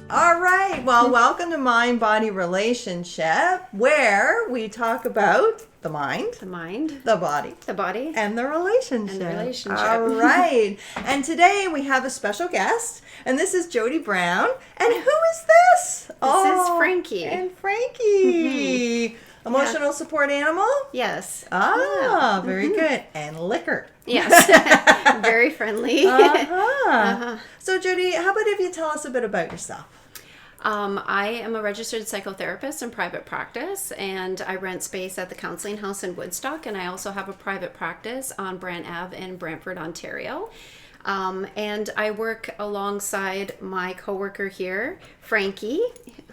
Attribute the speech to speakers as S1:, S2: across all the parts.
S1: All right. Well, welcome to Mind-Body Relationship, where we talk about the mind, the body, and the relationship. All right. And today we have a special guest, and this is Jodi Brown. And who is this?
S2: This is Frankie.
S1: And Frankie. Emotional support animal?
S2: Yes.
S1: Ah, very good. And liquor.
S2: Yes. Very friendly.
S1: So, Jodi, how about if you tell us a bit about yourself?
S2: I am a registered psychotherapist in private practice, and I rent space at the Counselling House in Woodstock, and I also have a private practice on Brant Ave in Brantford, Ontario. And I work alongside my coworker here, Frankie,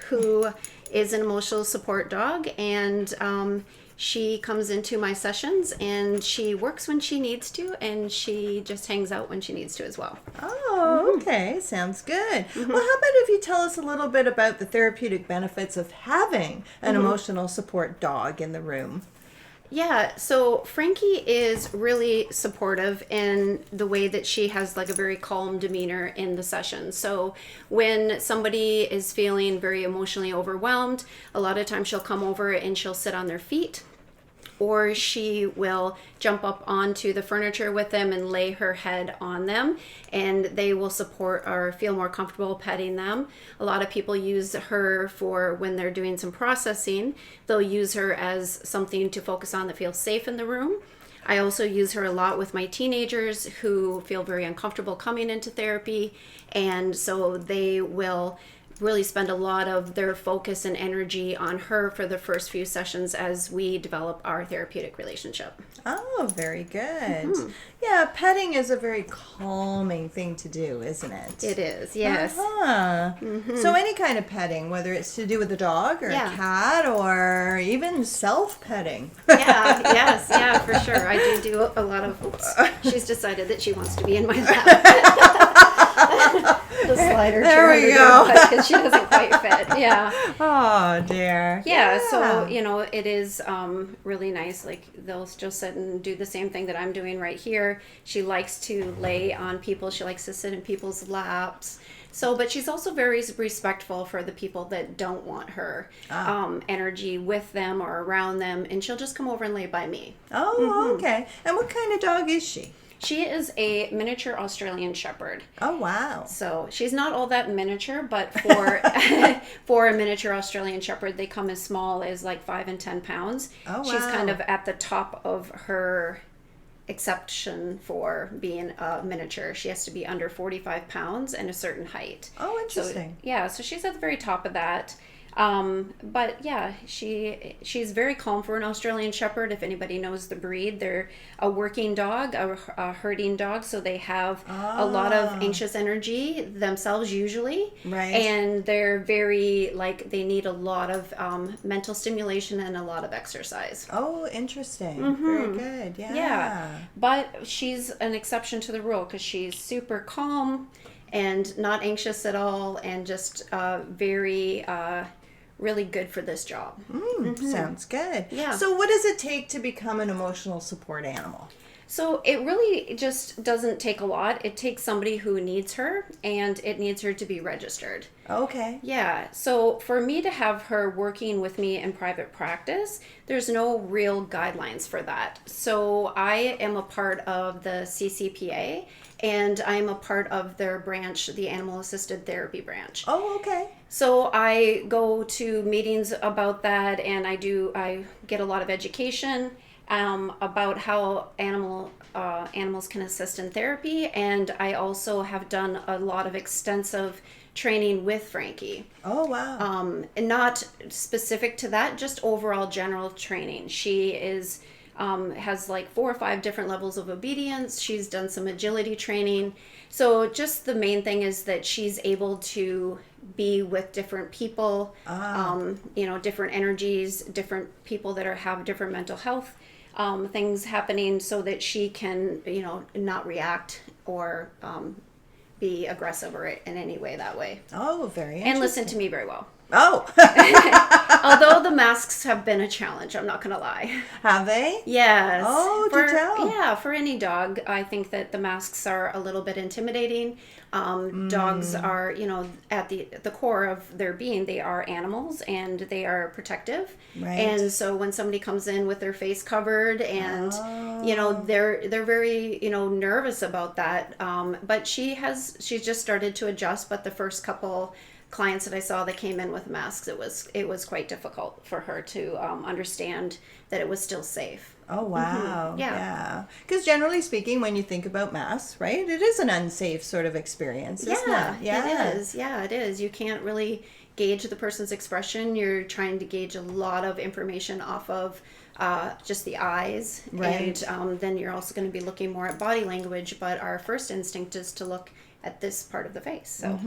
S2: who is an emotional support dog, and she comes into my sessions and she works when she needs to, and she just hangs out when she needs to as well.
S1: Oh, okay. Sounds good. Well, how about if you tell us a little bit about the therapeutic benefits of having an emotional support dog in the room?
S2: Yeah, so Frankie is really supportive in the way that she has like a very calm demeanor in the session. So when somebody is feeling very emotionally overwhelmed, a lot of times she'll come over and she'll sit on their feet, or she will jump up onto the furniture with them and lay her head on them, and they will support or feel more comfortable petting them. A lot of people use her for when they're doing some processing. They'll use her as something to focus on that feels safe in the room. I also use her a lot with my teenagers who feel very uncomfortable coming into therapy, and so they will really spend a lot of their focus and energy on her for the first few sessions as we develop our therapeutic relationship.
S1: Oh, very good. Yeah, petting is a very calming thing to do, isn't it?
S2: It is, yes.
S1: So any kind of petting, whether it's to do with a dog or a cat or even self-petting.
S2: Yeah, for sure. I do a lot of, she's decided that she wants to be in my lap. The slider
S1: there we go.
S2: Because she doesn't quite fit. Yeah.
S1: Oh dear.
S2: Yeah. So it is really nice. Like they'll just sit and do the same thing that I'm doing right here. She likes to lay on people. She likes to sit in people's laps. So, but she's also very respectful for the people that don't want her energy with them or around them, and she'll just come over and lay by me.
S1: Oh, okay. And what kind of dog is she?
S2: She is a miniature Australian Shepherd.
S1: Oh, wow.
S2: So she's not all that miniature, but for for a miniature Australian Shepherd, they come as small as like 5 and 10 pounds.
S1: Oh, wow.
S2: She's kind of at the top of her exception for being a miniature. She has to be under 45 pounds and a certain height.
S1: Oh, interesting.
S2: So she's at the very top of that. But yeah, she's very calm for an Australian Shepherd. If anybody knows the breed, they're a working dog, a herding dog, so they have a lot of anxious energy themselves usually.
S1: Right.
S2: And they're very, they need a lot of mental stimulation and a lot of exercise.
S1: Oh, interesting. Very good. Yeah.
S2: But she's an exception to the rule because she's super calm and not anxious at all, and just very really good for this job.
S1: Sounds good.
S2: Yeah.
S1: So what does it take to become an emotional support animal?
S2: So it really just doesn't take a lot. It takes somebody who needs her, and it needs her to be registered.
S1: Okay.
S2: Yeah. So for me to have her working with me in private practice, there's no real guidelines for that. So I am a part of the CCPA, and I'm a part of their branch, the Animal Assisted Therapy branch.
S1: Oh, okay.
S2: So I go to meetings about that, and I get a lot of education about how animals can assist in therapy, and I also have done a lot of extensive training with Frankie.
S1: Oh, wow.
S2: And not specific to that, just overall general training. She is has like 4 or 5 different levels of obedience. She's done some agility training. So just the main thing is that she's able to be with different people, different energies, different people that have different mental health things happening, so that she can, not react or be aggressive or in any way that way.
S1: Oh, very interesting.
S2: And listen to me very well.
S1: Oh.
S2: Although the masks have been a challenge, I'm not going to lie.
S1: Have they?
S2: Yes.
S1: Oh, do tell.
S2: Yeah, for any dog, I think that the masks are a little bit intimidating. Dogs are, at the core of their being, they are animals and they are protective.
S1: Right.
S2: And so when somebody comes in with their face covered and, they're very, nervous about that. But she's just started to adjust. But the first couple clients that I saw that came in with masks, it was quite difficult for her to understand that it was still safe.
S1: Oh, wow.
S2: Mm-hmm.
S1: Yeah. Because generally speaking, when you think about masks, right, it is an unsafe sort of experience, isn't it?
S2: Yeah, it is. Yeah, it is. You can't really gauge the person's expression. You're trying to gauge a lot of information off of just the eyes.
S1: Right.
S2: And then you're also going to be looking more at body language. But our first instinct is to look at this part of the face. So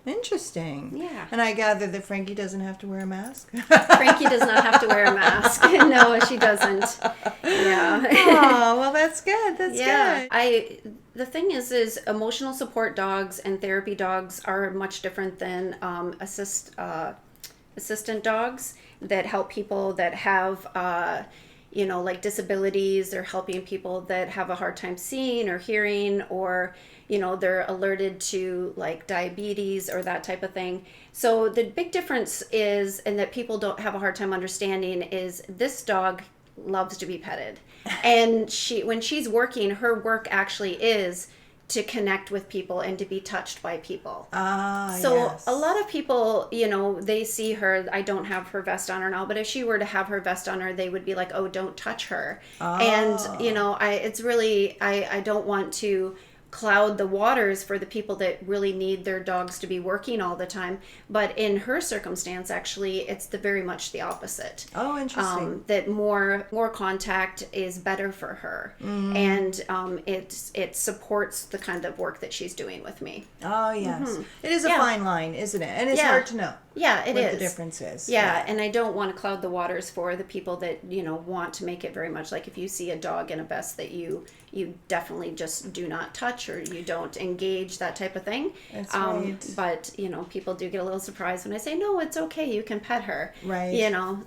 S1: Interesting.
S2: Yeah.
S1: And I gather that Frankie doesn't have to wear a mask.
S2: Frankie does not have to wear a mask. No, she doesn't. Yeah.
S1: Oh, well, that's good. That's good.
S2: The thing is emotional support dogs and therapy dogs are much different than assistant dogs that help people that have like disabilities. They're helping people that have a hard time seeing or hearing, or they're alerted to like diabetes or that type of thing. So the big difference is, and that people don't have a hard time understanding, is this dog loves to be petted. And when she's working, her work actually is to connect with people and to be touched by people. So a lot of people, they see her, I don't have her vest on her now, but if she were to have her vest on her, they would be like, oh, don't touch her. And, it's really, I don't want to cloud the waters for the people that really need their dogs to be working all the time. But in her circumstance, actually, it's very much the opposite.
S1: Oh, interesting.
S2: That more contact is better for her. And it supports the kind of work that she's doing with me.
S1: Oh, yes. It is a fine line, isn't it? And it's hard to know.
S2: Yeah, it is.
S1: What the difference is.
S2: Yeah, and I don't want to cloud the waters for the people that, want to make it very much like if you see a dog in a vest that you definitely just do not touch or you don't engage, that type of thing.
S1: That's right.
S2: But, people do get a little surprised when I say, no, it's okay, you can pet her.
S1: Right.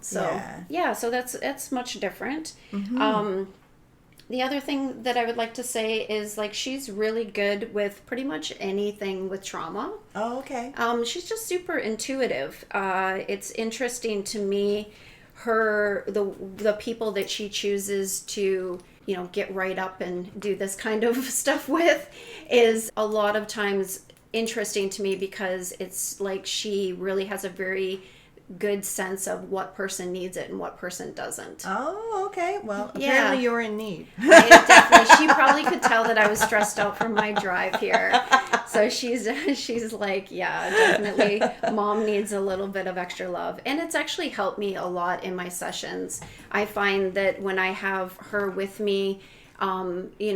S2: So that's much different. The other thing that I would like to say is, like, she's really good with pretty much anything with trauma.
S1: Oh, okay.
S2: She's just super intuitive. It's interesting to me, the people that she chooses to, get right up and do this kind of stuff with is a lot of times interesting to me, because it's like she really has a very good sense of what person needs it and what person doesn't.
S1: Oh, okay. Well, apparently you're in need.
S2: Definitely. She probably could tell that I was stressed out from my drive here. So she's like, yeah, definitely mom needs a little bit of extra love. And it's actually helped me a lot in my sessions. I find that when I have her with me,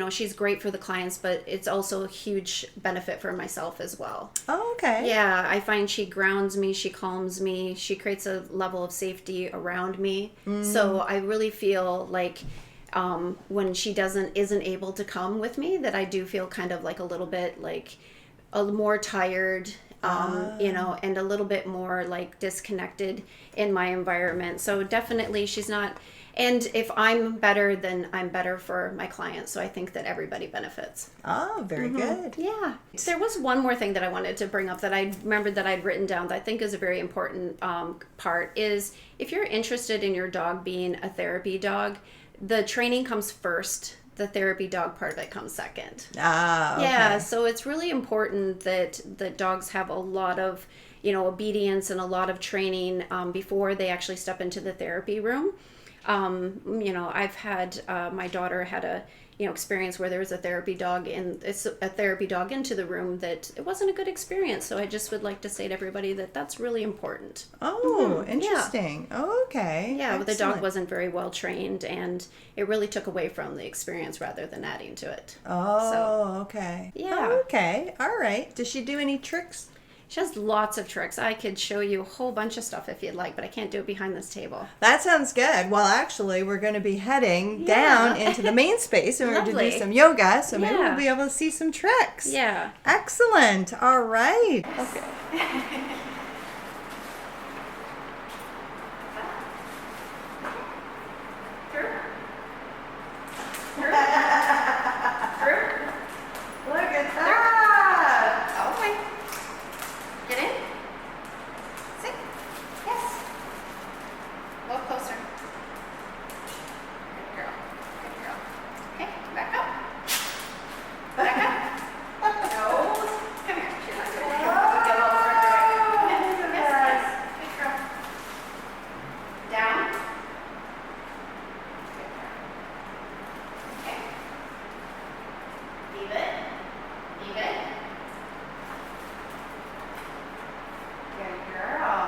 S2: she's great for the clients, but it's also a huge benefit for myself as well.
S1: Oh, okay.
S2: Yeah, I find she grounds me, she calms me, she creates a level of safety around me. So I really feel like when she isn't able to come with me, that I do feel kind of like a little bit like more tired, and a little bit more like disconnected in my environment. So definitely she's not. And if I'm better, then I'm better for my clients. So I think that everybody benefits.
S1: Oh, very good.
S2: Yeah. There was one more thing that I wanted to bring up that I remembered that I'd written down that I think is a very important part is, if you're interested in your dog being a therapy dog, the training comes first. The therapy dog part of it comes second.
S1: Okay.
S2: Yeah. So it's really important that the dogs have a lot of, obedience and a lot of training before they actually step into the therapy room. I've had my daughter had a experience where there was a therapy dog into the room that it wasn't a good experience. So I just would like to say to everybody that that's really important.
S1: Oh, interesting. Yeah. Oh, okay.
S2: Yeah, but the dog wasn't very well trained, and it really took away from the experience rather than adding to it.
S1: Oh, okay.
S2: Yeah.
S1: Oh, okay. All right. Does she do any tricks?
S2: She has lots of tricks. I could show you a whole bunch of stuff if you'd like, but I can't do it behind this table.
S1: That sounds good. Well, actually, we're going to be heading down into the main space, and we're going to do some yoga, so maybe we'll be able to see some tricks.
S2: Yeah.
S1: Excellent. All right. Okay. Look at that.
S2: All the way. Get in. Sit. Yes. A little closer. Good girl. Good girl. Okay, back up. Back up. Nose. Come here. She's not doing it. Get a little further away. Yes. Good girl. Down. Good girl. Okay. Leave it. Leave it. Good girl.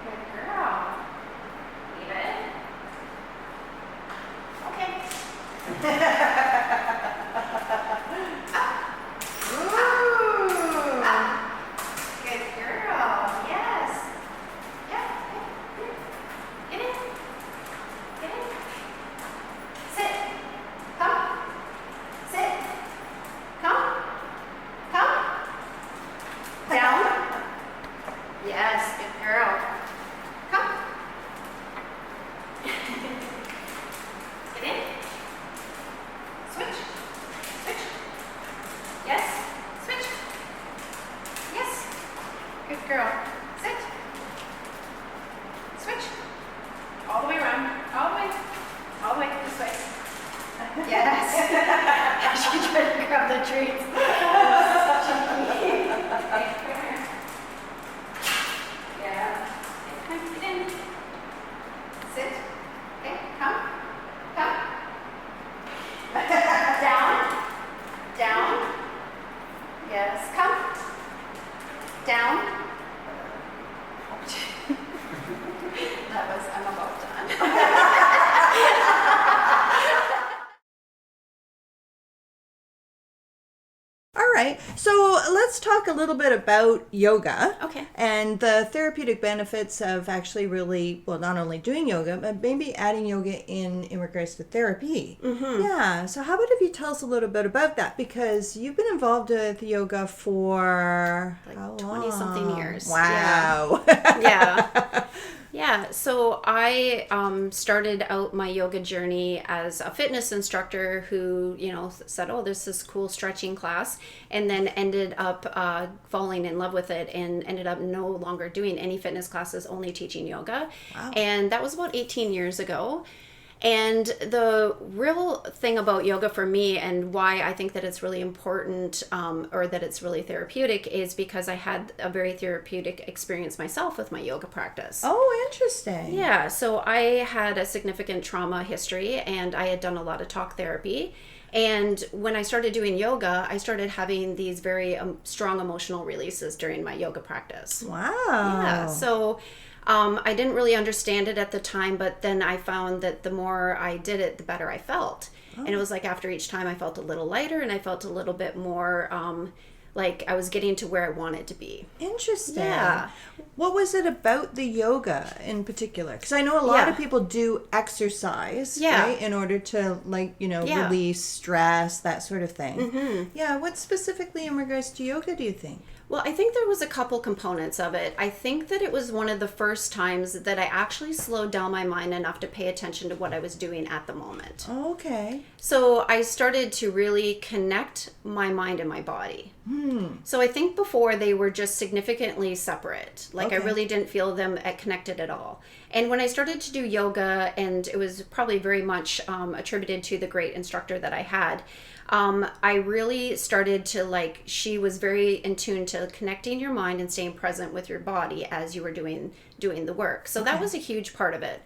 S2: Good girl. Leave it. Okay.
S1: Ooh.
S2: Good girl. Yes. Yep. Get in. Get in. Sit. Come. Sit. Come. Come. Down. Yes. Good girl. Come. Get in. Switch. Switch. Yes. Switch. Yes. Good girl. Sit. Switch. All the way around. All the way. All the way this way. Yes. She tried to grab the treats. Yeah. Okay, get in. Sit. Okay, come. Come. Down. Down. Yes, come. Down. I'm about done.
S1: All right, so let's talk a little bit about yoga.
S2: Okay.
S1: And the therapeutic benefits of actually really, well, not only doing yoga, but maybe adding yoga in regards to therapy.
S2: Mm-hmm.
S1: Yeah, so how about if you tell us a little bit about that? Because you've been involved with yoga for
S2: Like
S1: how
S2: 20-something
S1: long?
S2: years.
S1: Wow.
S2: Yeah. Yeah, so I started out my yoga journey as a fitness instructor who, said, oh, this is cool stretching class, and then ended up falling in love with it and ended up no longer doing any fitness classes, only teaching yoga.
S1: Wow.
S2: And that was about 18 years ago. And the real thing about yoga for me and why I think that it's really important or that it's really therapeutic is because I had a very therapeutic experience myself with my yoga practice.
S1: Oh, interesting.
S2: Yeah, so I had a significant trauma history and I had done a lot of talk therapy. And when I started doing yoga, I started having these very strong emotional releases during my yoga practice.
S1: Wow.
S2: Yeah, so I didn't really understand it at the time, but then I found that the more I did it, the better I felt. Oh. And it was like after each time I felt a little lighter and I felt a little bit more like I was getting to where I wanted to be.
S1: Interesting.
S2: Yeah.
S1: What was it about the yoga in particular? Because I know a lot of people do exercise, right, in order to, release stress, that sort of thing.
S2: Mm-hmm.
S1: Yeah. What specifically in regards to yoga do you think?
S2: Well, I think there was a couple components of it. I think that it was one of the first times that I actually slowed down my mind enough to pay attention to what I was doing at the moment.
S1: Okay.
S2: So I started to really connect my mind and my body. So I think before they were just significantly separate. I really didn't feel them connected at all. And when I started to do yoga, and it was probably very much attributed to the great instructor that I had, I really started to she was very in tune to connecting your mind and staying present with your body as you were doing the work. So that was a huge part of it.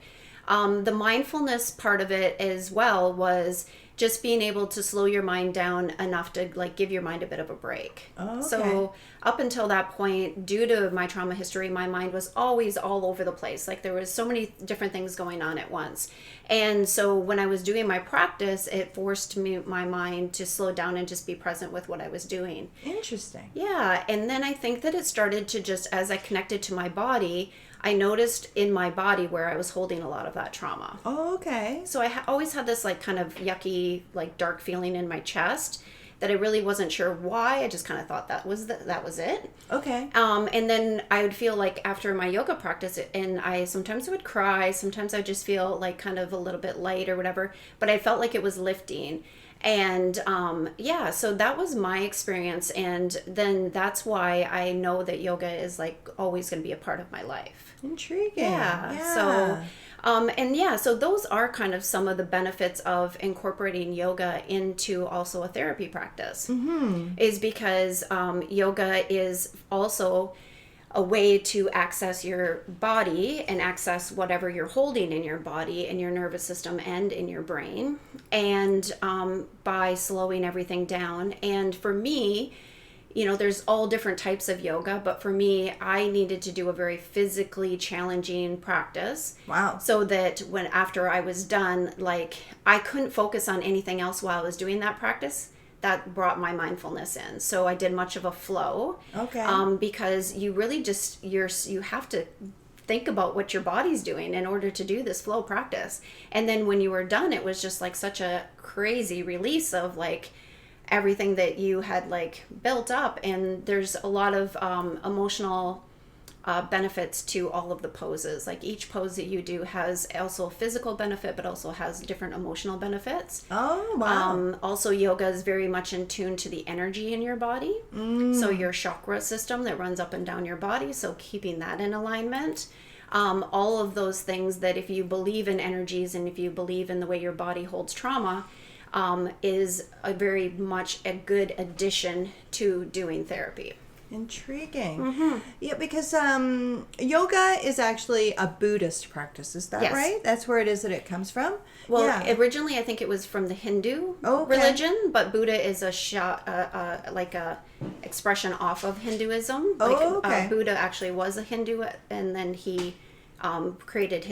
S2: The mindfulness part of it as well was just being able to slow your mind down enough to give your mind a bit of a break.
S1: Oh, okay.
S2: So up until that point, due to my trauma history, my mind was always all over the place. There was so many different things going on at once. And so when I was doing my practice, it forced my mind to slow down and just be present with what I was doing.
S1: Interesting.
S2: Yeah. And then I think that it started to just, as I connected to my body, I noticed in my body where I was holding a lot of that trauma.
S1: Oh, okay.
S2: So I always had this kind of yucky, dark feeling in my chest that I really wasn't sure why. I just kind of thought that was it.
S1: Okay.
S2: And then I would feel like after my yoga practice, and sometimes I would cry, sometimes I would just feel like kind of a little bit light or whatever, but I felt like it was lifting. And so that was my experience. And then that's why I know that yoga is like always going to be a part of my life.
S1: Intriguing.
S2: Yeah. So those are kind of some of the benefits of incorporating yoga into also a therapy practice. Is because yoga is also a way to access your body and access whatever you're holding in your body, in your nervous system and in your brain, and by slowing everything down. And for me, there's all different types of yoga, but for me, I needed to do a very physically challenging practice.
S1: Wow.
S2: So that after I was done, like I couldn't focus on anything else while I was doing that practice. That brought my mindfulness in. So I did much of a flow.
S1: Okay.
S2: Because you really just, you have to think about what your body's doing in order to do this flow practice. And then when you were done, it was just like such a crazy release of like everything that you had like built up. And there's a lot of emotional benefits to all of the poses. Like each pose that you do has also physical benefit, but also has different emotional benefits.
S1: Oh, wow.
S2: Also, yoga is very much in tune to the energy in your body. So your chakra system that runs up and down your body. So keeping that in alignment. All of those things that if you believe in energies and if you believe in the way your body holds trauma, is a very much a good addition to doing therapy.
S1: Intriguing. Yeah, because yoga is actually a Buddhist practice. Is that right? That's where it is that it comes from?
S2: Well, originally I think it was from the Hindu religion, but Buddha is like a expression off of Hinduism. Buddha actually was a Hindu, and then he created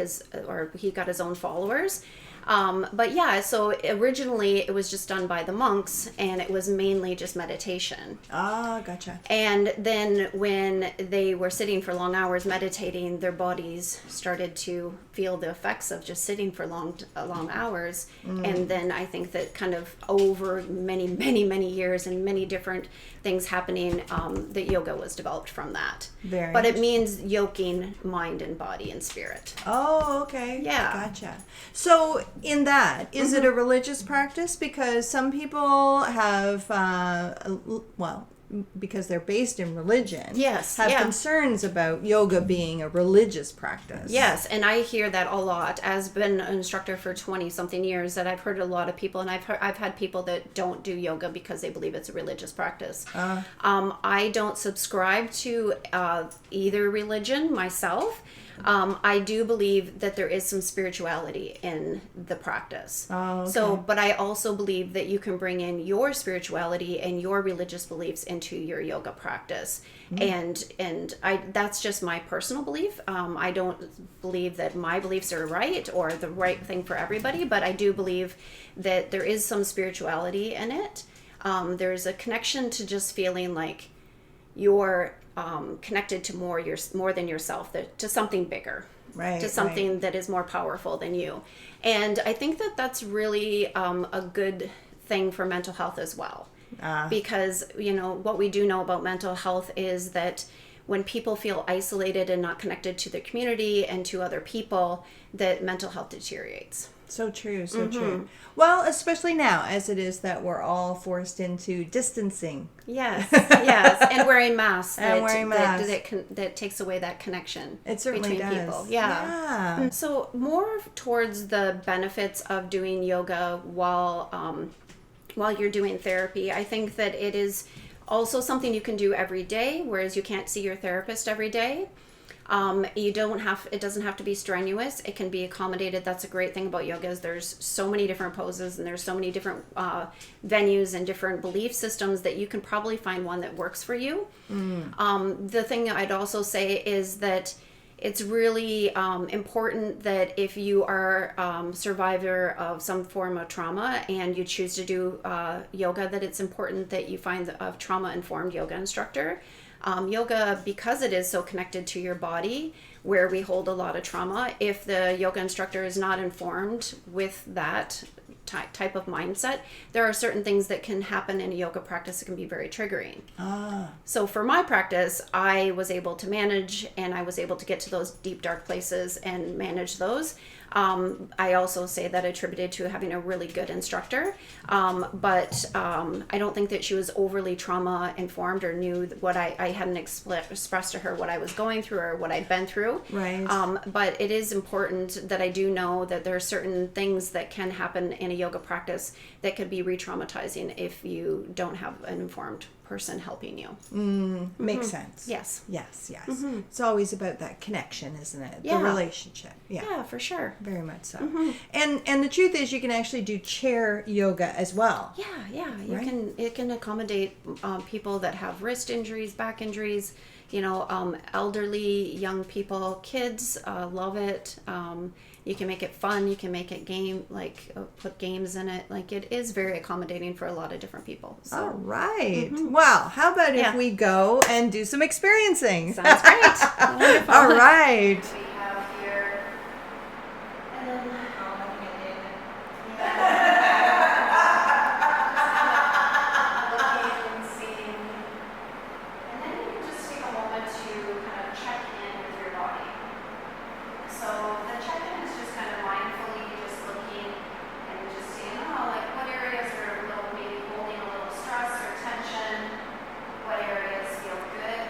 S2: he got his own followers. So originally it was just done by the monks, and it was mainly just meditation.
S1: Ah, gotcha.
S2: And then when they were sitting for long hours meditating, their bodies started to feel the effects of just sitting for long hours. And then I think that kind of over many, many, many years and many different things happening, that yoga was developed from that. But it means yoking mind and body and spirit.
S1: Oh, okay.
S2: Yeah.
S1: Gotcha. So in that, is it a religious practice? Because some people have, because they're based in religion, have concerns about yoga being a religious practice.
S2: Yes, and I hear that a lot. As been an instructor for 20-something years, that I've heard a lot of people, and I've had people that don't do yoga because they believe it's a religious practice. I don't subscribe to either religion myself. I do believe that there is some spirituality in the practice.
S1: Oh, okay.
S2: So, but I also believe that you can bring in your spirituality and your religious beliefs into your yoga practice. And that's just my personal belief. I don't believe that my beliefs are right or the right thing for everybody, but I do believe that there is some spirituality in it. There's a connection to just feeling like you're connected to more than yourself, to something bigger, to something that is more powerful than you. And I think that that's really a good thing for mental health as well. Because, what we do know about mental health is that when people feel isolated and not connected to their community and to other people, that mental health deteriorates.
S1: So true, so true. Well, especially now, as it is that we're all forced into distancing.
S2: Yes, and wearing masks. That takes away that connection.
S1: It certainly
S2: between
S1: does.
S2: People. Yeah. So more towards the benefits of doing yoga while you're doing therapy. I think that it is also something you can do every day, whereas you can't see your therapist every day. It doesn't have to be strenuous. It can be accommodated. That's a great thing about yoga is there's so many different poses and there's so many different venues and different belief systems that you can probably find one that works for you. The thing I'd also say is that it's really important that if you are a survivor of some form of trauma and you choose to do yoga, that it's important that you find a trauma-informed yoga instructor. Yoga, because it is so connected to your body, where we hold a lot of trauma, if the yoga instructor is not informed with that type of mindset, there are certain things that can happen in a yoga practice that can be very triggering. So for my practice, I was able to manage, and I was able to get to those deep, dark places and manage those. I also say that attributed to having a really good instructor, but I don't think that she was overly trauma informed or knew what I hadn't expressed to her what I was going through or what I'd been through.
S1: Right.
S2: But it is important that I do know that there are certain things that can happen in a yoga practice that could be re-traumatizing if you don't have an informed person helping you.
S1: Makes sense.
S2: Yes.
S1: Yes. It's always about that connection, isn't it?
S2: Yeah.
S1: The relationship.
S2: Yeah, for sure.
S1: Very much so. And the truth is, you can actually do chair yoga as well.
S2: Yeah. It can accommodate people that have wrist injuries, back injuries, elderly, young people, kids love it. You can make it fun. You can make it put games in it. It is very accommodating for a lot of different people. So.
S1: All right. Well, how about if we go and do some experiencing?
S2: Sounds great. Wonderful.
S1: All right.
S2: We have here, and then looking and seeing, and then you can just take a moment to kind of check in with your body. So the check-in is just kind of mindfully just looking and just seeing, what areas are maybe holding a little stress or tension, what areas feel good.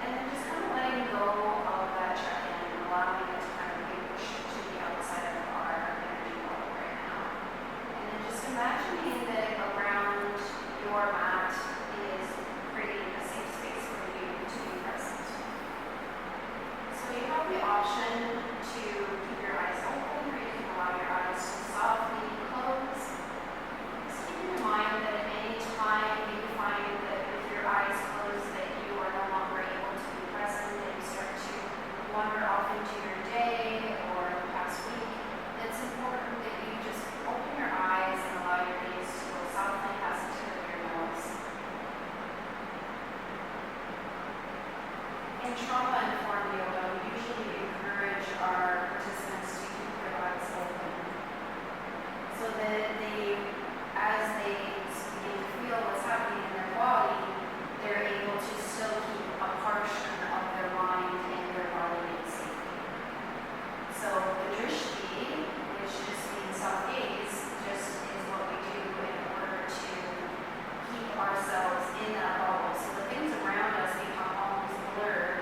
S2: And then just kind of letting go of that check-in and allowing it to kind of be pushed to the outside of our energy level right now. And then just imagining that around your mat is creating a safe space for you to be present. So you have the option to keep your eyes open, or you can allow your eyes to softly close. Just keep in mind that at any time you find that with your eyes closed that you are no longer able to be present, that you start to wander off into your day or the past week, it's important that you just open your eyes and allow your gaze to go softly past the tip of your nose. In trauma-informed yoga, we usually encourage our participants to keep their eyes open so that as they begin to feel what's happening in their body, they're able to still keep a portion of their mind and their body in safety. So the drishti, which just means self-gaze, just is what we do in order to keep ourselves in that bubble. So the things around us become almost blurred,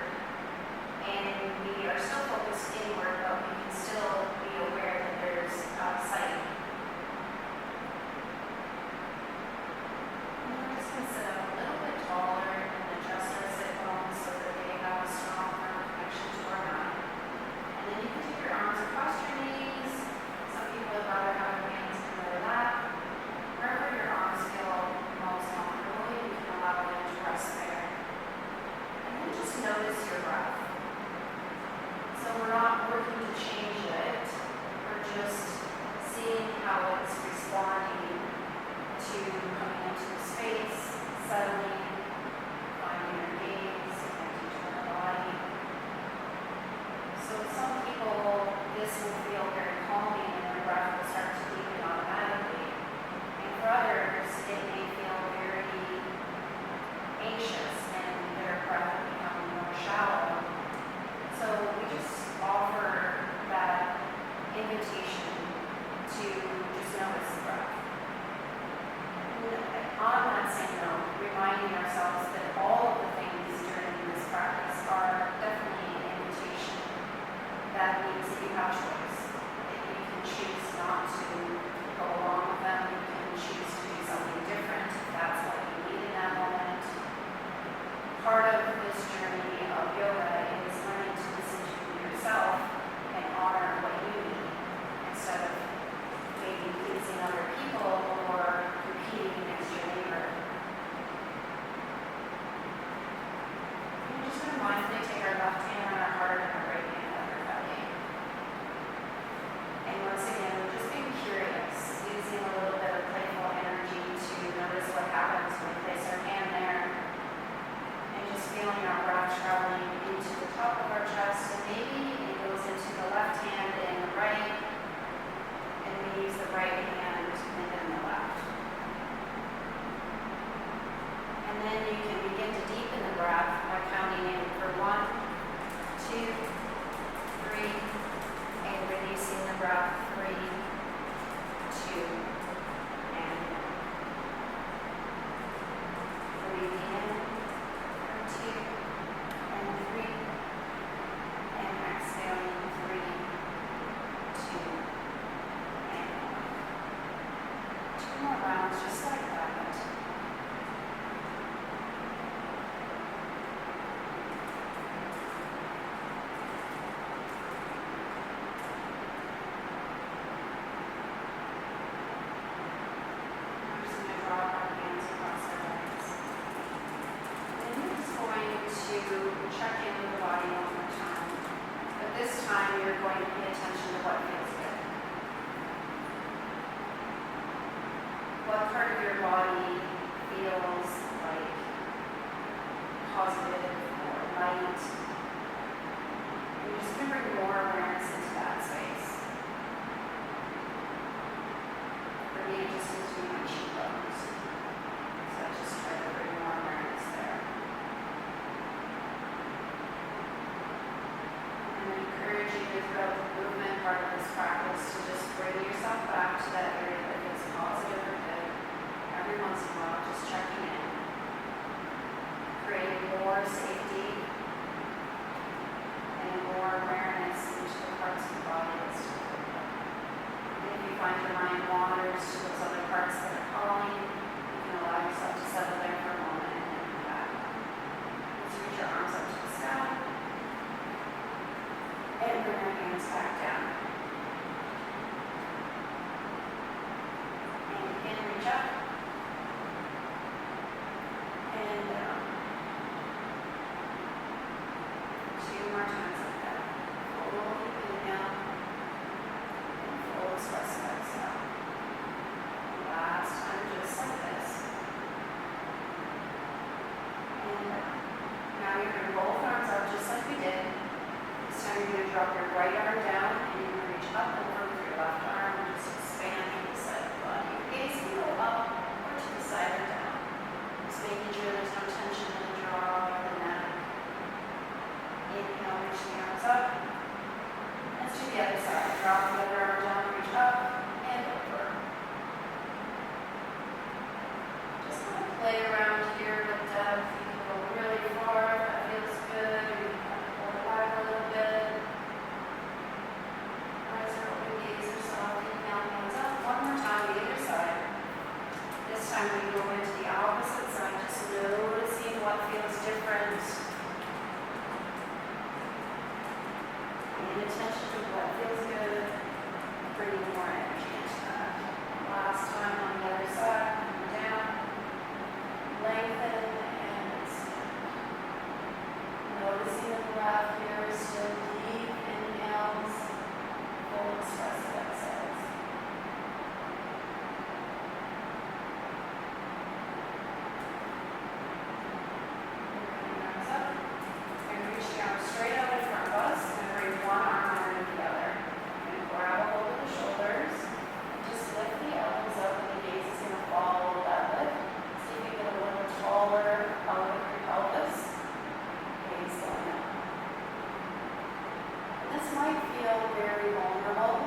S2: and we are still focused inward, but we can still be aware that there's sight. And we're just going to sit up a little bit taller and adjust our sit bones so that they have a strong, firm connection to our mat. And then you can take your arms across your knees. Some people would rather have their hands in their lap. Wherever your arms feel most comfortable, you can allow them to rest there. And then just notice your breath. So we're not working to change it. We're just seeing how it's responding to coming into the space, settling, finding your gaze, connecting to our body. So some people, this will feel very calming and their breath will start to deepen automatically. And for others, it may feel very anxious and their breath will become more shallow. So we just offer that invitation to just notice the breath. And on that same note, reminding ourselves that all of the things during this practice are definitely an invitation. That means that you have choice. That you can choose not to go along with them. You can choose to do something different if that's what you need in that moment. Part of this journey of yoga is learning to listen to yourself and honor what you need. your body feels like positive or light. And you're just going to bring more awareness into that space. For me, it just seems to be my cheekbones. So I just try to bring more awareness there. And I encourage you throughout the movement part of this practice to just bring yourself back to that area that feels positive or good. Every once in a while, just checking in. Creating more safety and more awareness into the parts of the body that's different. And if you find your mind wanders to those other parts that are calling, you can allow yourself to settle there for a moment and then come back. Let's reach your arms up to the sky. And bring our hands back down. And again, reach up. And down. 2 more times like that. Full inhale. And full expressive exhale. Last time, just like this. And down. Now you're going to roll the arms up just like we did. This time you're going to drop your right arm down and you're going to reach up and over with your left arm and just expand to the side of the body. Your gaze can go up or to the side or down. Just making sure there's no tension in the jaw or the neck. Inhale, reach the arms up. Let's do the other side. Drop the other arm down, reach up and over. Just kind of play around here with depth. You can go really far if that feels good. You can pull it back a little bit. Eyes are open, gaze are soft. Inhale, hands up. One more time, the other side. This time we go into the opposite side, just noticing what feels different. Paying attention to what feels good. Bringing more energy into that. Last time on the other side, come down. Lengthen and extend. Noticing the breath here is still deep inhales, full expressive exhales. Bring the arms up and reach the arms straight out in front of us and bring one arm underneath the other. And grab a hold of the shoulders. Just lift the elbows up and the gaze is going to follow that lift. See if you get a little taller out of your pelvis. Gaze going up. And this might feel very vulnerable.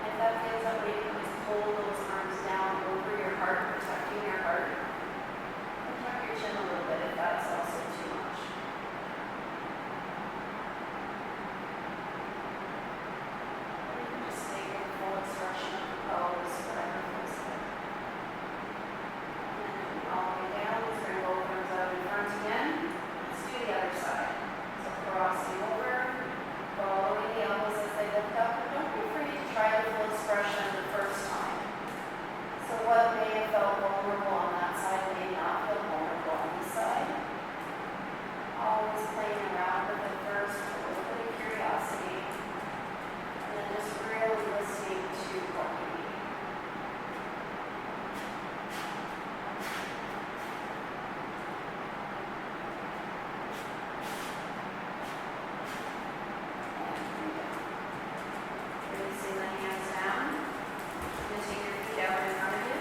S2: If that feels that way, you can just pull those arms down over your heart, protecting your heart. And tuck your chin a little bit if that's also too much. Or you can just take a full expression of the pelvis, whatever feels good. And then all the way down, let's bring both arms out in front again. Let's do the other side. So crossing over, following the elbows as they lift up. But don't be afraid to try the full expression the first time. So what may have felt vulnerable on that side may not feel vulnerable on this side. Always playing around with it first with a little bit of curiosity. And then just really listening to what you need. Releasing the hands down. You're going to take your feet out in front of you.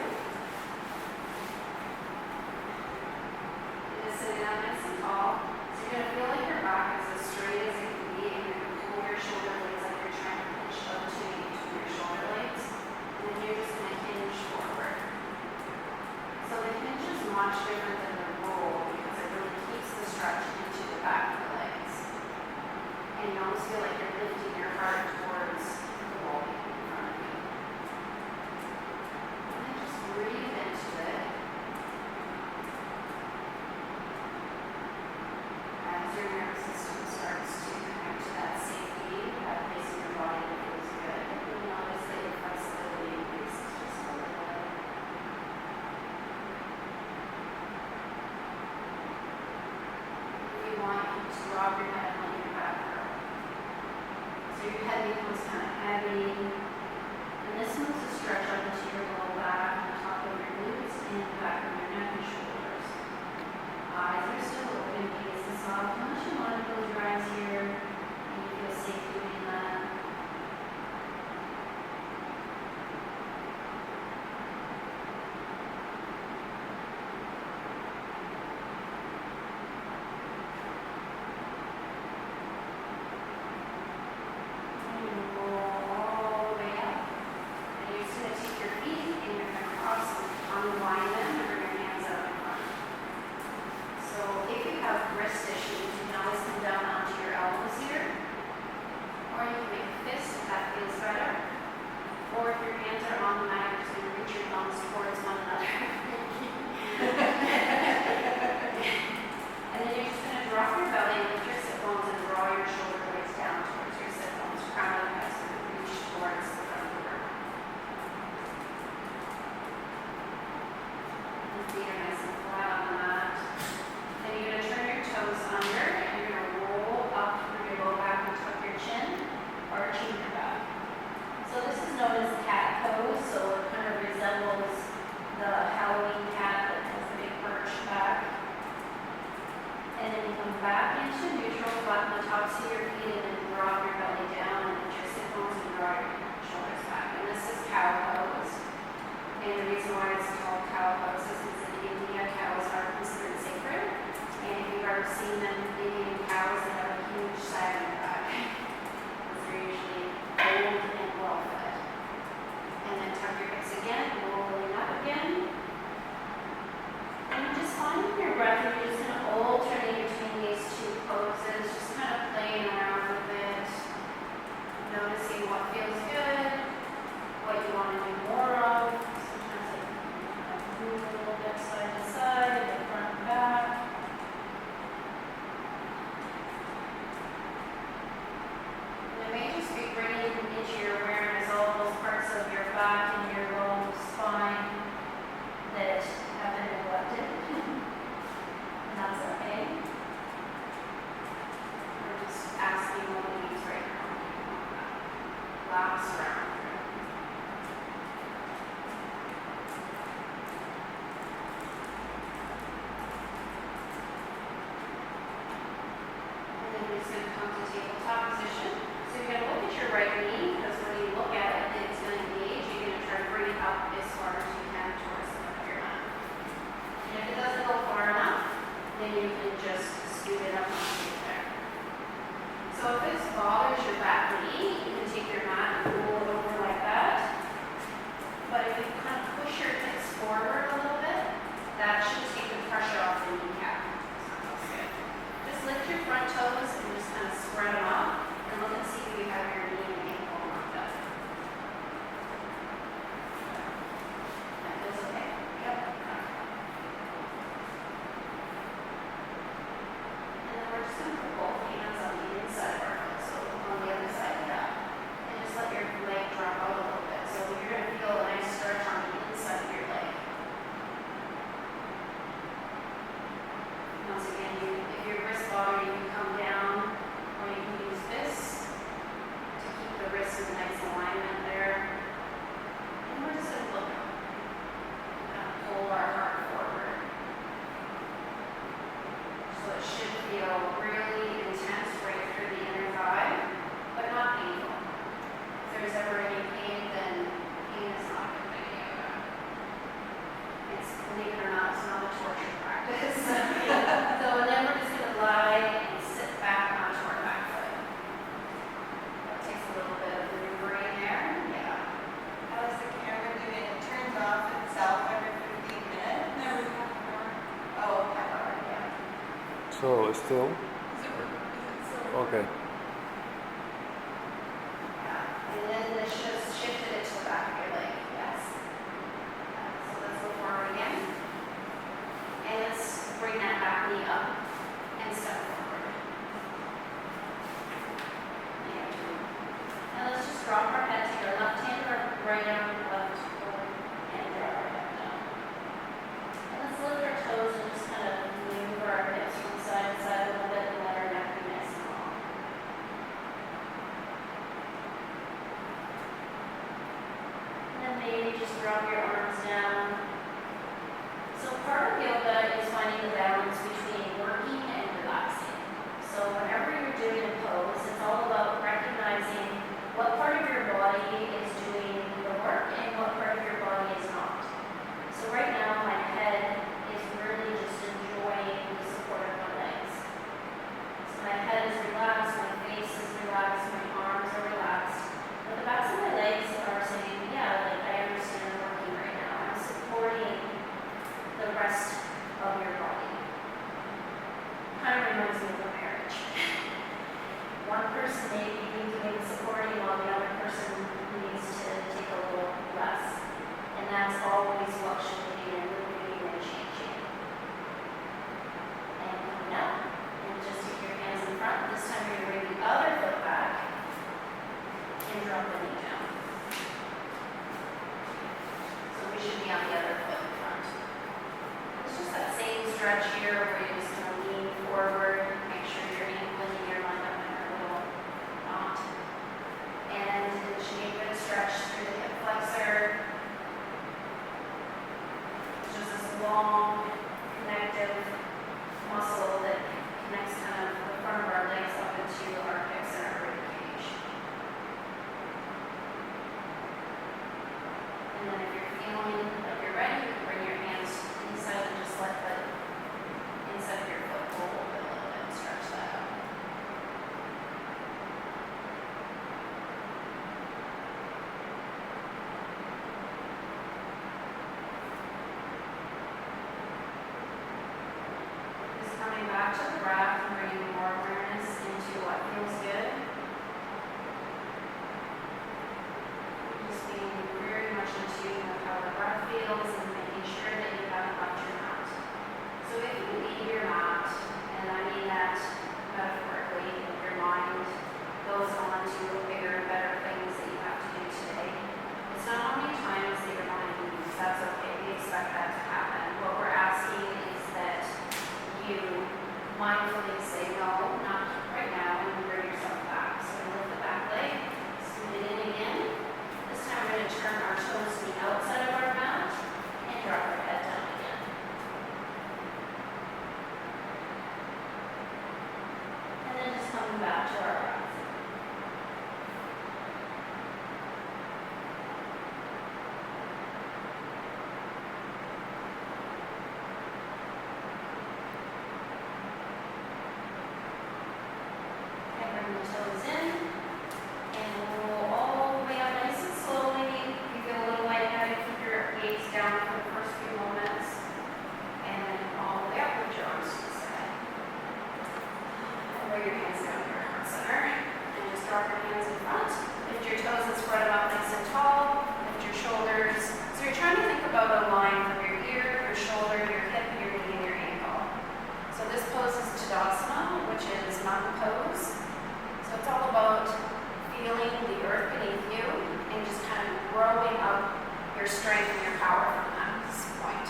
S2: You're just sitting up nice and tall. So you're going to feel like your back is as straight as it can be, and you're going to pull your shoulder blades like you're trying to pinch up to between your shoulder blades. And then you're just going to hinge forward. So the hinge is much different than the roll because it really keeps the stretch into the back of the legs. And you almost feel like you're lifting your heart towards the wall in front of you. And then just breathe into it. As your nervous system starts to connect to that safety, that place in your body that feels good, you'll notice that your flexibility increases just a little bit. If you want, you can just drop your head and let your back curl. So your head becomes kind of heavy, and this moves to stretch up into your low back and the top of your glutes, and right knee, because when you look at it, it's going to engage. You're going to try to bring it up as far as you can towards the back of your mat. And if it doesn't go far enough, then you can just scoot it up and leave it there. So if this bothers your back knee, you can take your mat and roll it over like that. But if you kind of push your hips forward a little bit, that should take the pressure off the kneecap. That's good. Just lift your front toes and just kind of spread them out, and look and see if you have your knee and ankle locked up. That feels okay? Yep. And then we're just going to put both hands on the inside of our foot, so on the other side, yeah. And just let your leg drop out a little bit. So you're going to feel a nice stretch on the inside of your leg. Once again, if your wrist bother, you can come down, or you can use this to keep the wrist in nice alignment there. And we're just going to look, pull our heart forward. So it should feel really intense right through the inner thigh, but not painful. If there's ever any pain, then pain is not a good thing to yoga. It's, believe it or not, it's not a torture practice. So and then we're just going to lie and sit back onto our back foot. That takes a little bit of maneuvering there. Yeah.
S1: How does the camera do it? It turns off itself every 15 minutes? Every half an hour. Oh, half hour, yeah.
S3: So still?
S1: Is it still?
S3: Okay.
S2: Yeah. And then this just shifted it to the back of your leg. Yes. So let's go forward again. And let's bring that back knee up and step forward. And let's just drop our head, take our left hand or right arm, left forward, and drop our head down. And let's lift our toes and just kind of maneuver our hips from side to side a little bit and let our neck be nice and long. strength and your power from that point.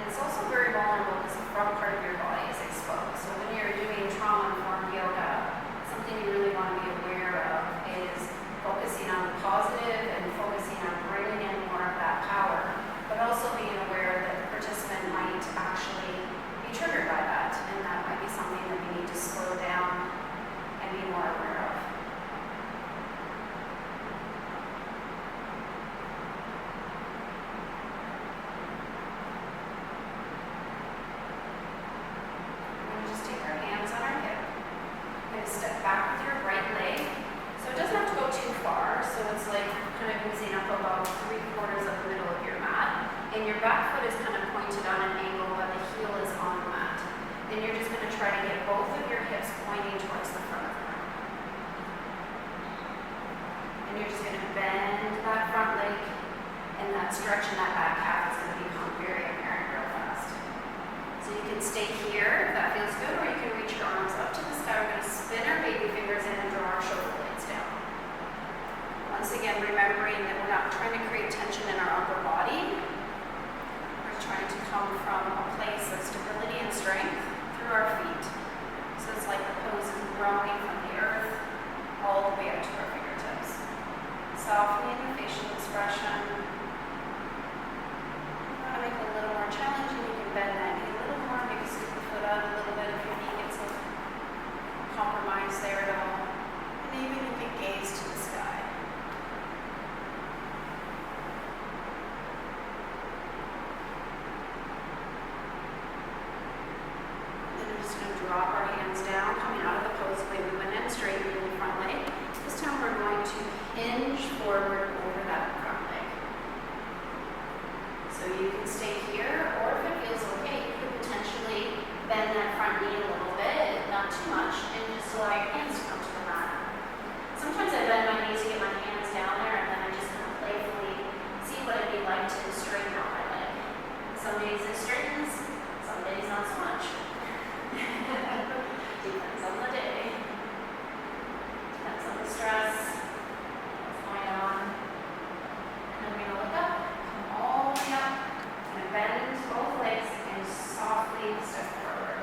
S2: And it's also very vulnerable because the front part of your body is exposed. So when you're doing trauma-informed yoga, something you really want to be aware of is focusing on the positive and focusing on bringing in more of that power, but also being aware that the participant might actually be triggered by that, and that might be something that we need to slow down and be more aware of. We're going to just take our hands on our hip. We're going to step back with your right leg. So it doesn't have to go too far, so it's like kind of easing up about 3/4 of the middle of your mat. And your back foot is kind of pointed on an angle, but the heel is on the mat. Then you're just going to try to get both of your hips pointing towards the front of the mat. And you're just going to bend that front leg, and that stretch in that back calf is going to become very apparent real fast. So you can stay here if that feels good, or you can reach your arms up to the sky. We're going to spin our baby fingers in and draw our shoulder blades down. Once again, remembering that we're not trying to create tension in our upper body. We're trying to come from a place of stability and strength through our feet. So it's like the pose is growing from the earth all the way up to our fingertips. Softening the facial expression. You want to make it a little more challenging. You can bend that knee a little more, maybe scoop the foot out a little bit if your knee gets a compromise there at all. And even you can gaze to the sky. Drop our hands down, coming out of the pose the way we went in, straightening the front leg. This time we're going to hinge forward over that front leg. So you can stay here, or if it feels okay, you could potentially bend that front knee a little bit, not too much, and just allow your hands to come to the mat. Sometimes I bend my knees to get my hands down there, and then I just kind of playfully see what it'd be like to straighten out my leg. Some days it straightens, some days not so much. Depends on the day. Depends on the stress. What's going on. And then we're going to look up, come all the way up, and bend both legs and softly step forward.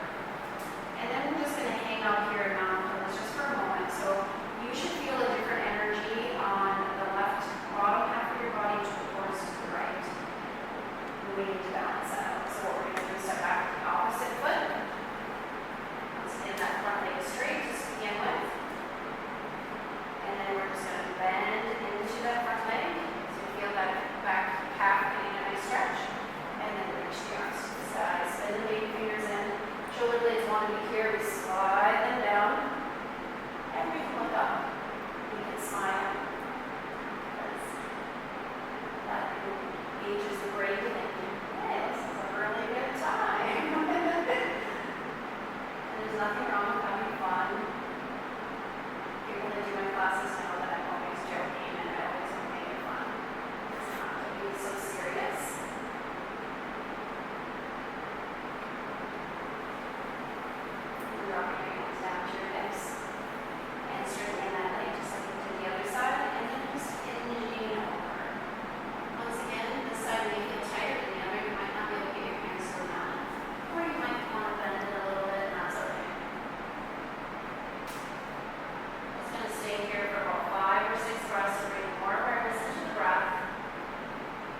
S2: And then we're just going to hang out here in mountain pose just for a moment. So you should feel a different energy on the left bottom half of your body towards the right. We need to balance that out. So what we're going to do is step back with the opposite foot. And that front leg is straight just to begin with. And then we're just going to bend into that front leg. So you feel that back calf getting a nice stretch. And then reach the arms to the side. Spin the baby fingers in. Shoulder blades want to be here. We slide them down. And we can look up. We can smile. Because that ages the brain thinking, hey, this is a really good time. There's nothing wrong with having fun. People that do my classes know that I'm always joking and I always want to make it fun. It's not to be so serious. And dropping your hands down to your hips and straightening that leg just like you did the other side, and then just hinging over. Once again, this side may feel tighter than the other. You might not be able to get your hands so down, or you might want to bend it a little bit. Stay here for about 5 or 6 breaths to bring more awareness into the breath.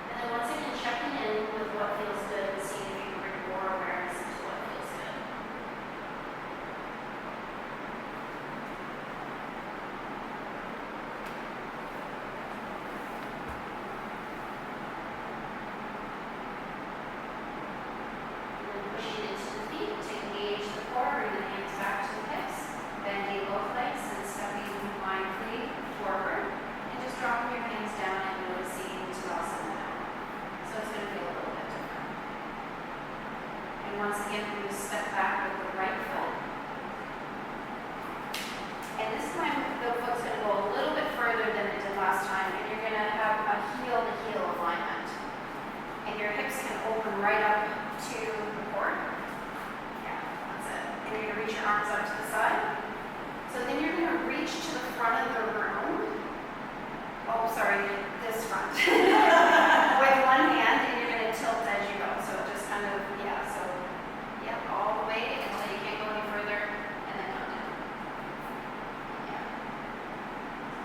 S2: And then once again, checking in with what feels good and seeing if you can bring more awareness into what feels good. And then pushing into the feet to engage the core, bring the hands back to the hips, bending both legs and stepping mindfully forward, and just dropping your hands down and noticing Tadasana now. So it's going to feel a little bit different. And once again, we're going to step back with the right foot. And this time, the foot's going to go a little bit further than it did last time, and you're going to have a heel-to-heel alignment. And your hips can open right up to the core. Yeah, that's it. And you're going to reach your arms up to the side. So then you're going to reach to the front of the room. Oh, sorry, this front. With one hand, and you're going to tilt as you go. So just kind of, yeah, so, yep, all the way until you can't go any further, and then come down. Yeah.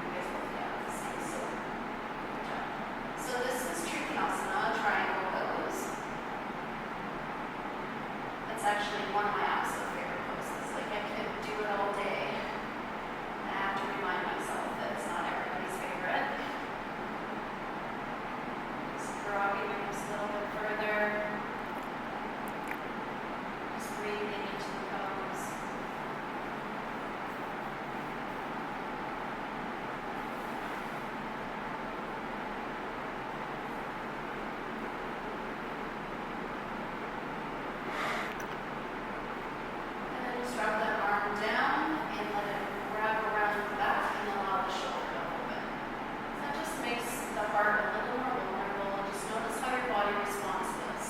S2: You guys both, yeah, the same, so good job. So this is Trikonasana, triangle pose. It's actually one of my absolute favorite poses. Like, I could do it all day. I have to remind myself that it's not everybody's favorite. Just dropping your hips a little bit further. Just breathing into the pose. And then just drop that arm down and let it wrap around the back and allow the shoulder to open. So that just makes the heart a little more vulnerable. Just notice how your body responds to this.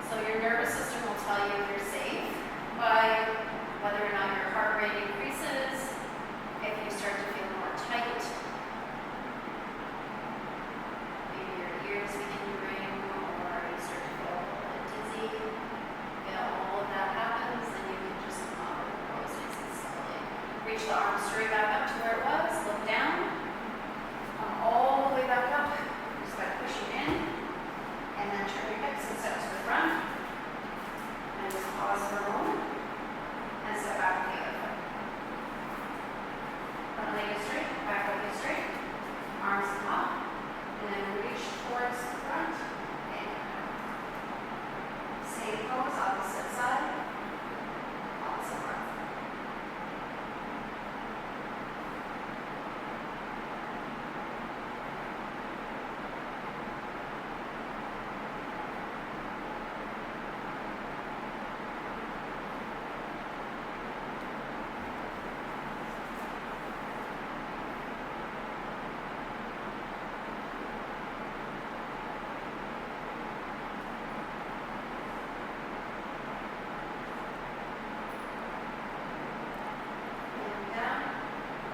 S2: So your nervous system will tell you if you're safe by whether or not your heart rate increases, if you start to feel more tight, maybe your ears begin to ring, or you start to feel a little bit dizzy. If all of that happens, then you can just come out of the pose nice and slowly. Reach the arms straight back up to where it was, look down, come all the way back up, just by pushing in, and then turn your hips and step to the front, and just pause for a moment, and step back with the other foot. Front leg is straight, back leg is straight, arms come up, and then reach towards the front, and come down. Same pose, opposite side, opposite breath. And down,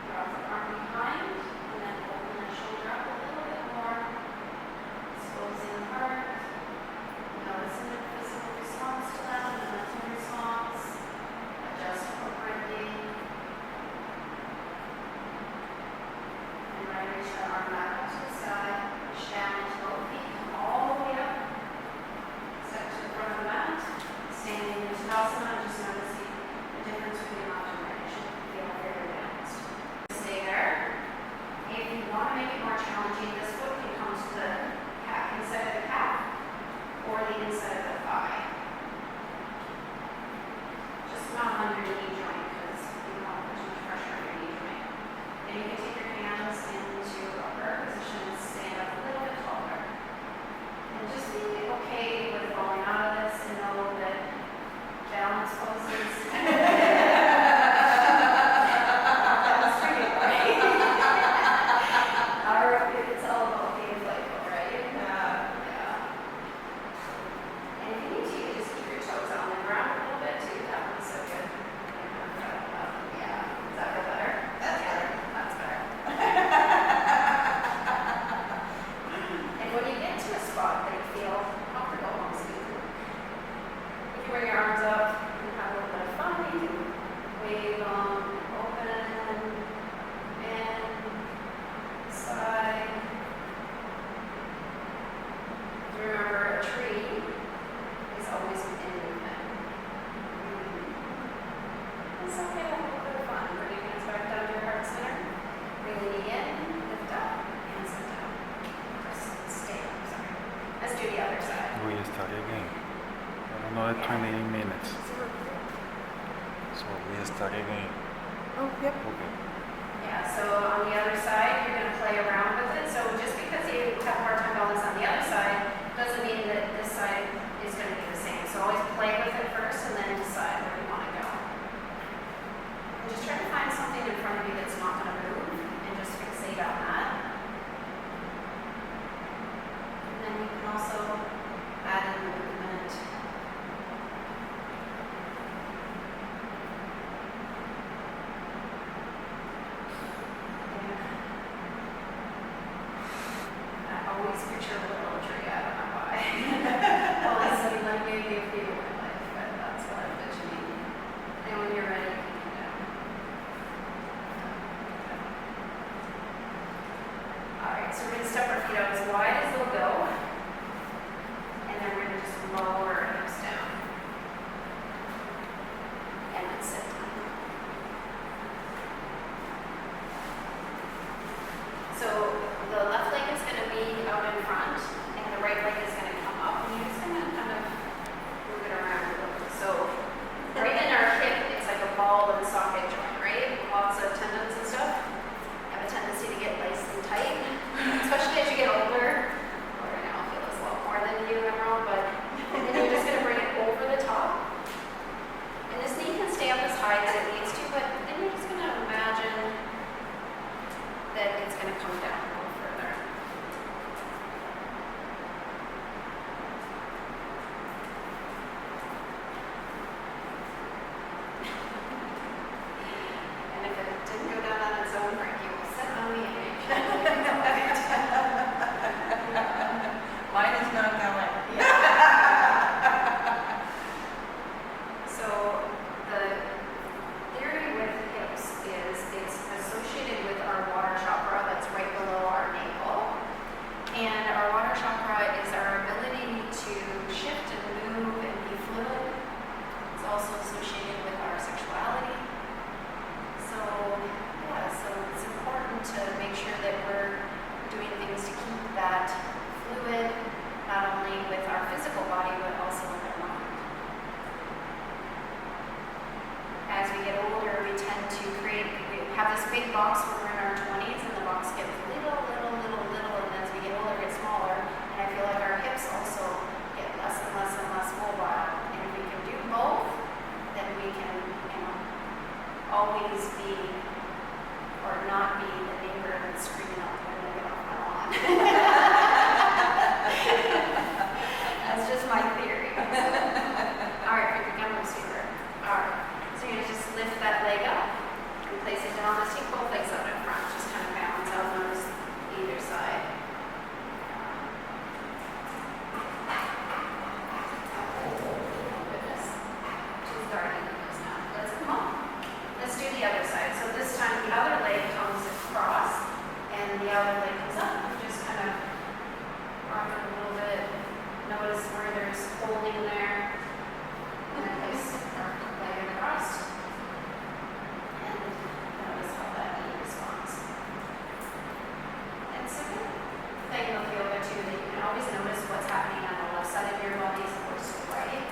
S2: drop the arm behind, and then open the shoulder up a little bit more, exposing the heart, noticing the physical response to that, the mental response, adjust appropriately, and right, reach that arm back up to the side, push down into both feet, come all the way up, step to the front of the mat, standing in Tadasana, just noticing the difference between left and right. It should feel very balanced. Stay there. If you want to make it more challenging, this foot can come to the calf, inside of the calf, or the inside of the thigh. Just not on your knee joint, because you don't want too much pressure on your knee joint. Then you can take your hands into a prayer position and stand up a little bit taller. And just be okay with falling out of this and know that balance poses. That's pretty great. It's all about being playful, right? Yeah. And if you need to, you can just keep your toes on the ground a little bit too. That one's so good. Yeah. Does that feel better? That's better. That's better. And when you get to a spot that you feel comfortable, almost you can bring your arms up and have a little bit of fun. You can wave them, open, in, side. Remember, a tree is always within movement. It's okay to have a little bit of fun. Bring your hands back down to your heart center. Bring the knee in, lift up, and sit down. Just stay up, sorry. Let's do the other side.
S3: We start again. Another 20 minutes. So we start again.
S1: Oh, yep.
S3: Okay.
S2: Yeah, so on the other side, you're going to play around with it. So just because you have a hard time balance on the other side, doesn't mean that this side is going to be the same. So always play with it first and then decide where you want to go. And just try to find something in front of you that's not going to move and just fixate on that. And then you can also add in movement. height that it needs to, but then you're just going to imagine that it's going to come down a little further. And if it didn't go down on its own, Frankie will sit on the image.
S1: Mine is not going.
S2: So the theory with hips is it's associated with our water chakra that's right below our navel. And our water chakra is our ability to shift and move and be fluid. It's also associated with our sexuality. So yeah, so it's important to make sure that we're doing things to keep that fluid, not only with our physical body, but also with our mind. As we get older, we tend to we have this big box when we're in our 20s, and the box gets little, and as we get older, it gets smaller. And I feel like our hips also get less and less mobile. And if we can do both, then we can, always be or not be the neighbor that's screaming out when they get off my lawn. That's just my theory. All right, pick your gum receiver. All right. So you're going to just lift that leg up and place it down. Let's take both legs out in front. Just kind of balance out on either side. Oh, goodness. Too dark in this now. Let's come on. Let's do the other side. So this time the other leg comes across and the other leg comes up. Just kind of rock it a little bit. Notice where there's holding there. And then place our leg across. And notice how that knee responds. And so thing with yoga too, that you can always notice what's happening on the left side of your body as opposed to the right.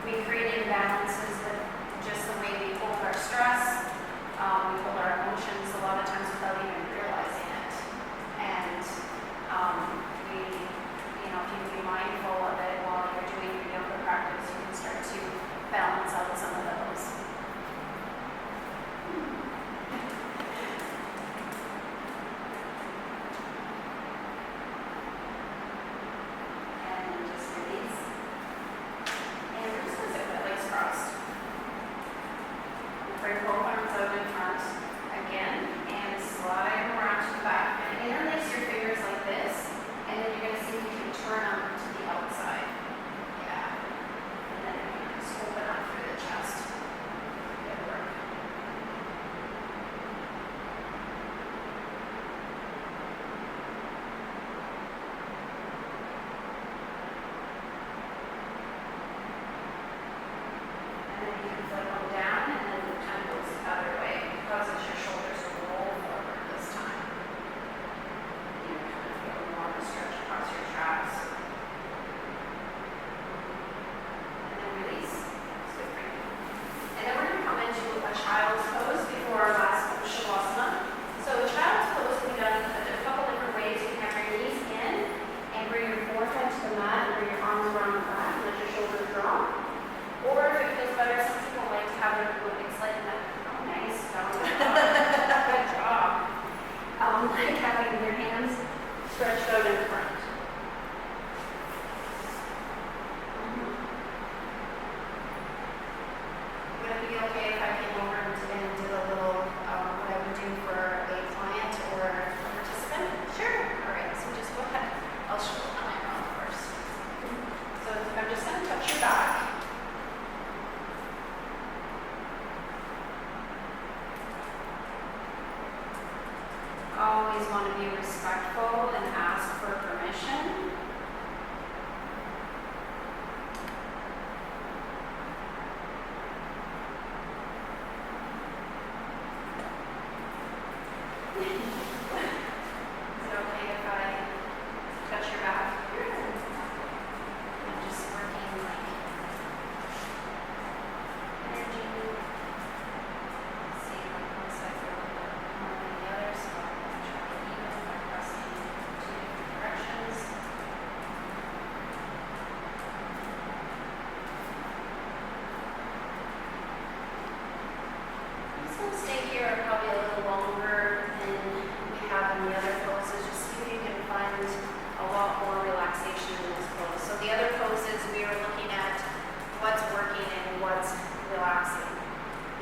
S2: We create imbalances with just the way we hold our stress, we hold our emotions a lot of times without even realizing it. And we, if you be mindful of it while you're doing your yoga practice, you can start to balance out some of those. And just release. And we're just going to sit with legs crossed. Bring both arms out in front again and slide around to the back. And interlace your fingers like this, and then you're going to see if you can turn them to the outside. Yeah. And then you can just open up through the chest. Good work. And then you can flip them down, and then it kind of goes the other way. Causes your shoulders to roll forward this time. You kind of feel more of a stretch across your traps. And then release. So free. And then we're going to come into a child's pose before our last shavasana. So child's pose can be done a couple different ways. You can have your knees in and bring your forehead to the mat and bring your arms around the back and let your shoulders drop. Or if it feels better, some people like to have their legs like that. Oh, nice. Good job. Like having their hands stretched out in front. Would it be okay if I came over and did a little, what I would do for a client or a participant? Sure. All right, so just go ahead. I'll show you how I run first. So I'm just going to touch your back. Always want to be respectful and ask for permission. Is it okay if I touch your back? I'm just working like energy. See what it looks like a little bit more than the other, so I'll try to even by pressing in two different directions.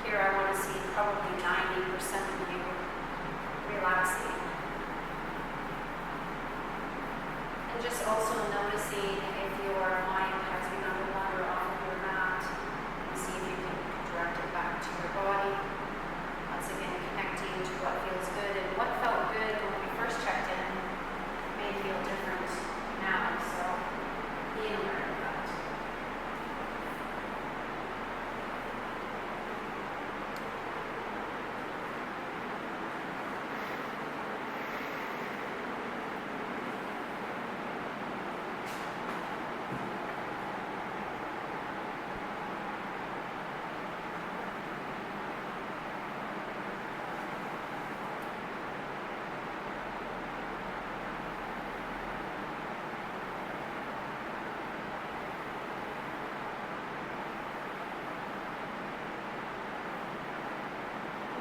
S2: Here I want to see probably 90% of you relaxing. And just also noticing if your mind has begun to wander off of your mat, and see if you can direct it back to your body. Once again, connecting to what feels good, and what felt good when we first checked in may feel different now, so being aware of that.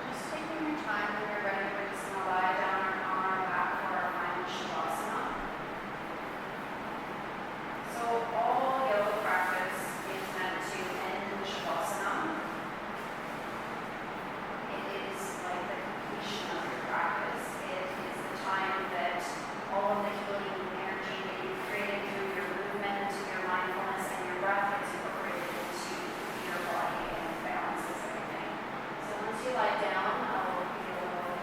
S2: Just taking your time when you're ready, we're just going to lie down on our back for our final shavasana. So all yoga practice is meant to end the shavasana. It is like the completion of your practice. It is the time that all of the healing energy that you've created through your movement, your mindfulness, and your breath is incorporated into your body and balances everything. So once you lie down, I'll give you a little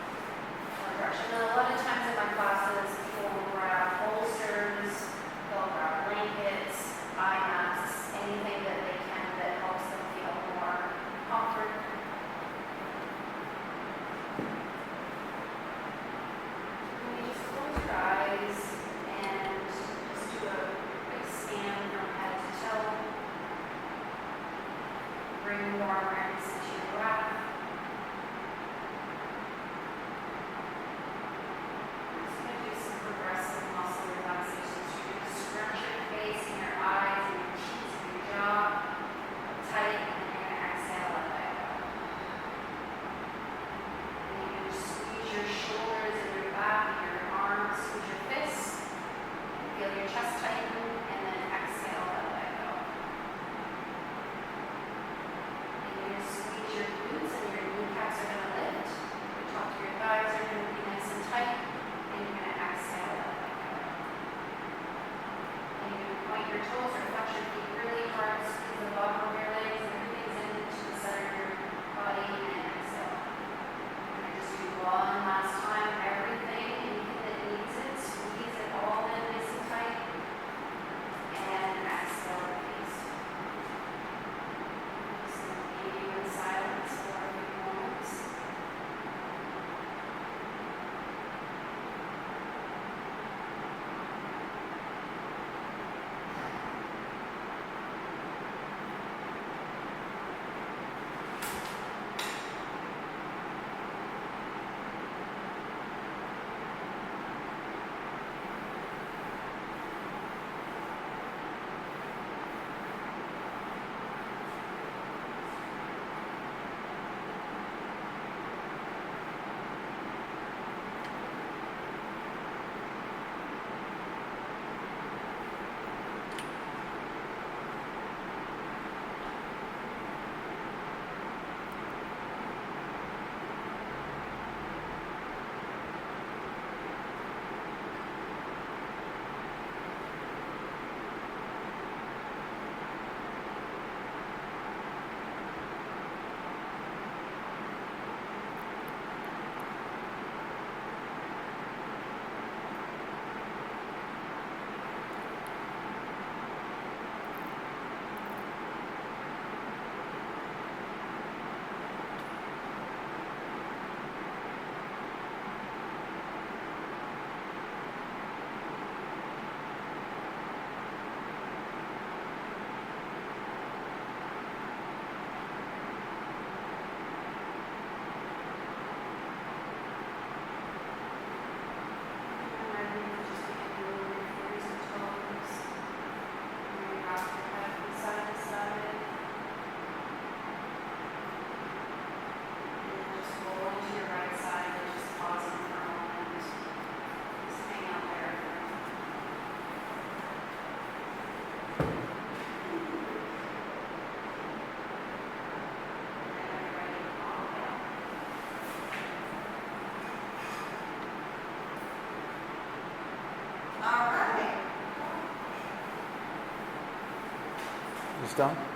S3: It's done?